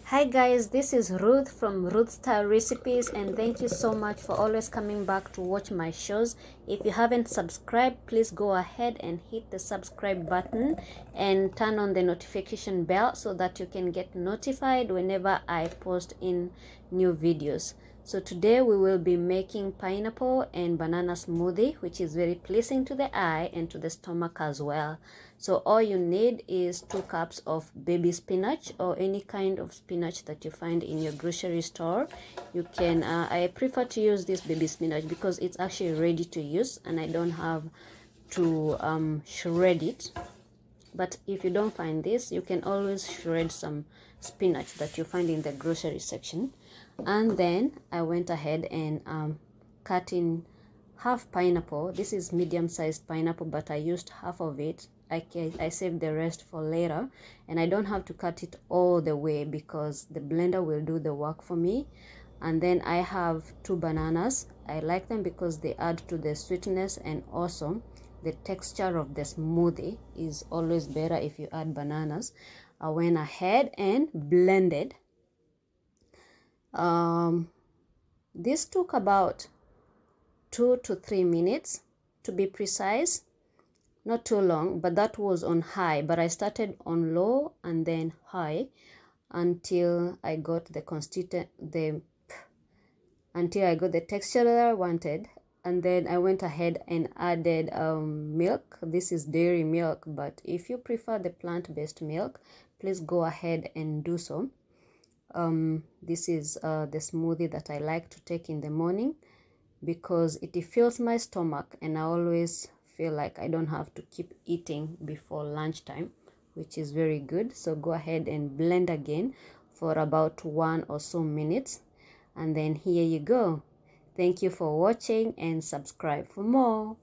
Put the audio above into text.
Hi guys, this is Ruth from Ruth Style Recipes, and thank you so much for always coming back to watch my shows. If you haven't subscribed, please go ahead and hit the subscribe button and turn on the notification bell so that you can get notified whenever I post in new videos. So today we will be making pineapple and banana smoothie, which is very pleasing to the eye and to the stomach as well. So all you need is 2 cups of baby spinach or any kind of spinach that you find in your grocery store. You can, I prefer to use this baby spinach because it's actually ready to use and I don't have to shred it. But if you don't find this, you can always shred some spinach that you find in the grocery section. And then I went ahead and cut in half pineapple. This is medium-sized pineapple, but I used half of it. I saved the rest for later, and I don't have to cut it all the way because the blender will do the work for me. And then I have 2 bananas. I like them because they add to the sweetness, and also the texture of the smoothie is always better if you add bananas. I went ahead and blended. This took about 2 to 3 minutes to be precise, not too long, but that was on high, but I started on low and then high until I got the texture that I wanted. And then I went ahead and added milk. This is dairy milk, but if you prefer the plant-based milk, please go ahead and do so. This is the smoothie that I like to take in the morning because it fills my stomach, and I always feel like I don't have to keep eating before lunchtime, which is very good. So go ahead and blend again for about 1 or so minutes, and then here you go. Thank you for watching and subscribe for more.